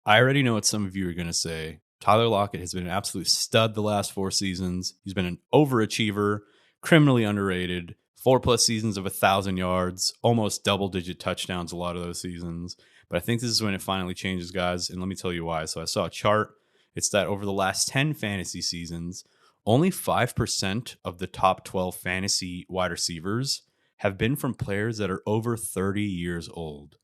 I already know what some of you are going to say. Tyler Lockett has been an absolute stud the last 4 seasons. He's been an overachiever, criminally underrated, 4+ seasons of 1,000 yards, almost double-digit touchdowns a lot of those seasons. But I think this is when it finally changes, guys, and let me tell you why. So I saw a chart. It's that over the last 10 fantasy seasons, only 5% of the top 12 fantasy wide receivers have been from players that are over 30 years old.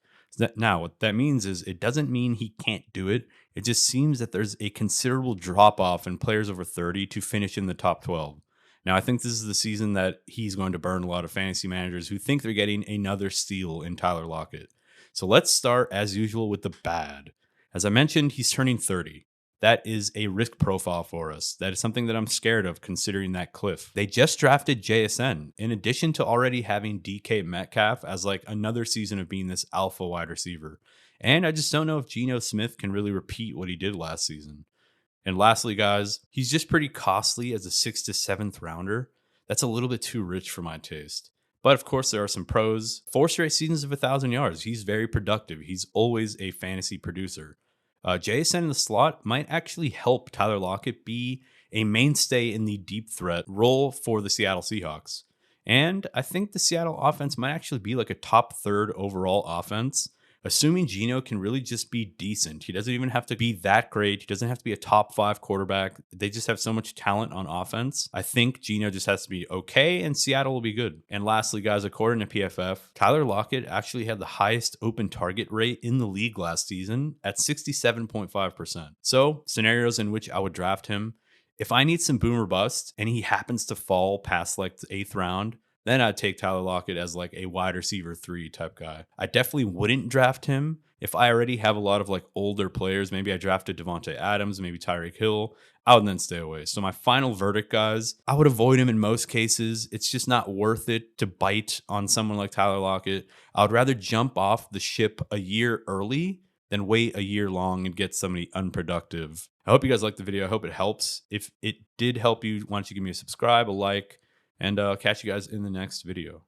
Now, what that means is it doesn't mean he can't do it. It just seems that there's a considerable drop off in players over 30 to finish in the top 12. Now, I think this is the season that he's going to burn a lot of fantasy managers who think they're getting another steal in Tyler Lockett. So let's start, as usual, with the bad. As I mentioned, he's turning 30. That is a risk profile for us. That is something that I'm scared of considering that cliff. They just drafted JSN in addition to already having DK Metcalf as like another season of being this alpha wide receiver. And I just don't know if Geno Smith can really repeat what he did last season. And lastly, guys, he's just pretty costly as a 6th to 7th rounder. That's a little bit too rich for my taste. But of course, there are some pros. 4 straight seasons of 1,000 yards. He's very productive. He's always a fantasy producer. JSN in the slot might actually help Tyler Lockett be a mainstay in the deep threat role for the Seattle Seahawks. And I think the Seattle offense might actually be like a top 3rd overall offense, assuming Geno can really just be decent. He doesn't even have to be that great. He doesn't have to be a top 5 quarterback. They just have so much talent on offense. I think Geno just has to be okay, and Seattle will be good. And lastly, guys, according to PFF, Tyler Lockett actually had the highest open target rate in the league last season at 67.5%. So scenarios in which I would draft him, if I need some boomer bust and he happens to fall past like the 8th round, then I'd take Tyler Lockett as like a wide receiver 3 type guy. I definitely wouldn't draft him if I already have a lot of like older players. Maybe I drafted Devontae Adams, maybe Tyreek Hill. I would then stay away. So my final verdict, guys, I would avoid him in most cases. It's just not worth it to bite on someone like Tyler Lockett. I would rather jump off the ship a year early than wait a year long and get somebody unproductive. I hope you guys liked the video. I hope it helps. If it did help you, why don't you give me a subscribe, a like, and catch you guys in the next video.